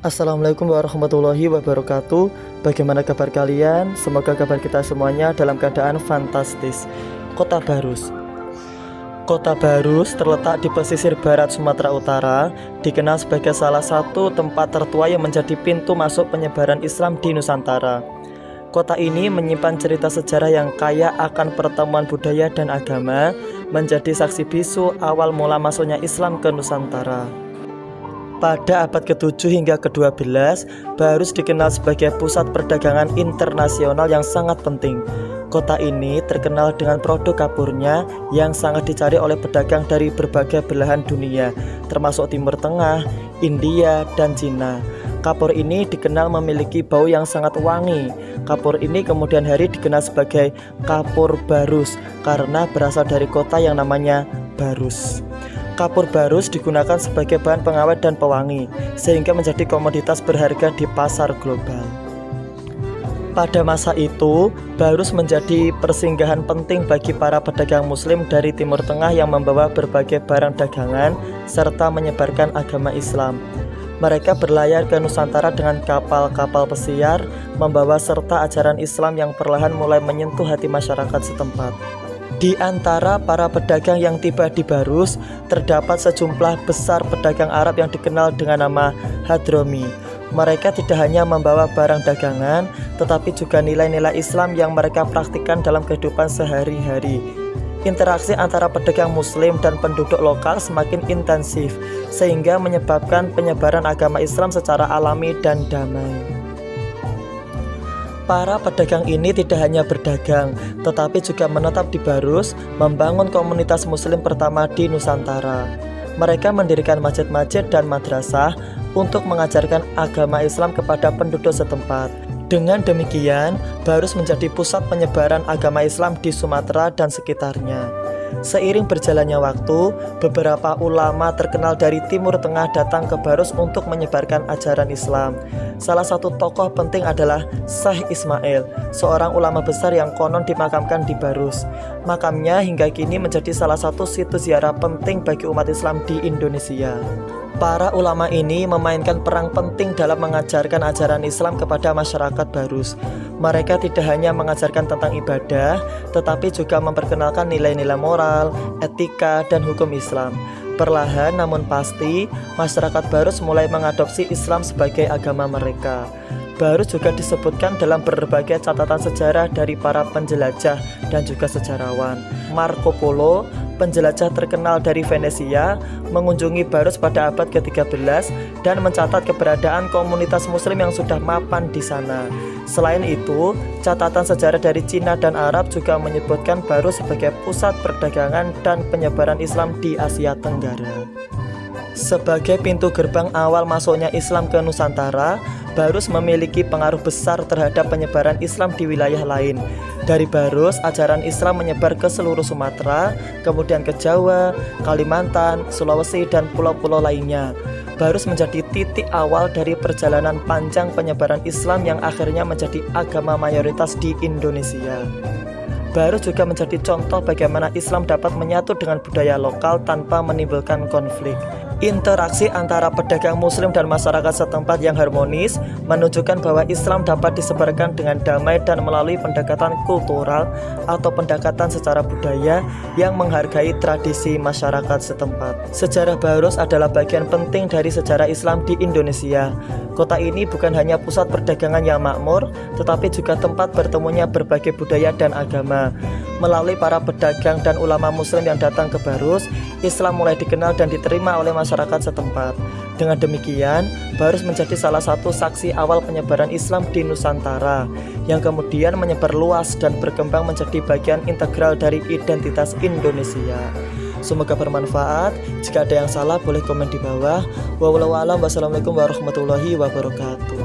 Assalamualaikum warahmatullahi wabarakatuh. Bagaimana kabar kalian? Semoga kabar kita semuanya dalam keadaan fantastis. Kota Barus. Kota Barus terletak di pesisir barat Sumatera Utara, dikenal sebagai salah satu tempat tertua yang menjadi pintu masuk penyebaran Islam di Nusantara. Kota ini menyimpan cerita sejarah yang kaya akan pertemuan budaya dan agama, menjadi saksi bisu awal mula masuknya Islam ke Nusantara. Pada abad ke-7 hingga ke-12, Barus dikenal sebagai pusat perdagangan internasional yang sangat penting. Kota ini terkenal dengan produk kapurnya yang sangat dicari oleh pedagang dari berbagai belahan dunia, termasuk Timur Tengah, India, dan Cina. Kapur ini dikenal memiliki bau yang sangat wangi. Kapur ini kemudian hari dikenal sebagai kapur Barus karena berasal dari kota yang namanya Barus. Kapur Barus digunakan sebagai bahan pengawet dan pewangi, sehingga menjadi komoditas berharga di pasar global. Pada masa itu, Barus menjadi persinggahan penting bagi para pedagang muslim dari Timur Tengah yang membawa berbagai barang dagangan serta menyebarkan agama Islam. Mereka berlayar ke Nusantara dengan kapal-kapal pesiar, membawa serta ajaran Islam yang perlahan mulai menyentuh hati masyarakat setempat. Di antara para pedagang yang tiba di Barus, terdapat sejumlah besar pedagang Arab yang dikenal dengan nama Hadromi. Mereka tidak hanya membawa barang dagangan, tetapi juga nilai-nilai Islam yang mereka praktikkan dalam kehidupan sehari-hari. Interaksi antara pedagang muslim dan penduduk lokal semakin intensif, sehingga menyebabkan penyebaran agama Islam secara alami dan damai. Para pedagang ini tidak hanya berdagang, tetapi juga menetap di Barus, membangun komunitas muslim pertama di Nusantara. Mereka mendirikan masjid-masjid dan madrasah untuk mengajarkan agama Islam kepada penduduk setempat. Dengan demikian, Barus menjadi pusat penyebaran agama Islam di Sumatera dan sekitarnya. Seiring berjalannya waktu, beberapa ulama terkenal dari Timur Tengah datang ke Barus untuk menyebarkan ajaran Islam. Salah satu tokoh penting adalah Syekh Ismail, seorang ulama besar yang konon dimakamkan di Barus. Makamnya hingga kini menjadi salah satu situs ziarah penting bagi umat Islam di Indonesia. Para ulama ini memainkan peran penting dalam mengajarkan ajaran Islam kepada masyarakat Barus. Mereka tidak hanya mengajarkan tentang ibadah, tetapi juga memperkenalkan nilai-nilai moral, etika, dan hukum Islam. Perlahan namun pasti, masyarakat Barus mulai mengadopsi Islam sebagai agama mereka. Barus juga disebutkan dalam berbagai catatan sejarah dari para penjelajah dan juga sejarawan. Marco Polo, penjelajah terkenal dari Venesia, mengunjungi Barus pada abad ke-13 dan mencatat keberadaan komunitas muslim yang sudah mapan di sana. Selain itu, catatan sejarah dari Cina dan Arab juga menyebutkan Barus sebagai pusat perdagangan dan penyebaran Islam di Asia Tenggara. Sebagai pintu gerbang awal masuknya Islam ke Nusantara, Barus memiliki pengaruh besar terhadap penyebaran Islam di wilayah lain. Dari Barus, ajaran Islam menyebar ke seluruh Sumatera, kemudian ke Jawa, Kalimantan, Sulawesi, dan pulau-pulau lainnya. Barus menjadi titik awal dari perjalanan panjang penyebaran Islam yang akhirnya menjadi agama mayoritas di Indonesia. Barus juga menjadi contoh bagaimana Islam dapat menyatu dengan budaya lokal tanpa menimbulkan konflik. Interaksi antara pedagang muslim dan masyarakat setempat yang harmonis menunjukkan bahwa Islam dapat disebarkan dengan damai dan melalui pendekatan kultural atau pendekatan secara budaya yang menghargai tradisi masyarakat setempat. Sejarah Barus adalah bagian penting dari sejarah Islam di Indonesia. Kota ini bukan hanya pusat perdagangan yang makmur, tetapi juga tempat bertemunya berbagai budaya dan agama. Melalui para pedagang dan ulama muslim yang datang ke Barus, Islam mulai dikenal dan diterima oleh masyarakat setempat. Dengan demikian, Barus menjadi salah satu saksi awal penyebaran Islam di Nusantara, yang kemudian menyebar luas dan berkembang menjadi bagian integral dari identitas Indonesia. Semoga bermanfaat. Jika ada yang salah boleh komen di bawah. Wassalamualaikum warahmatullahi wabarakatuh.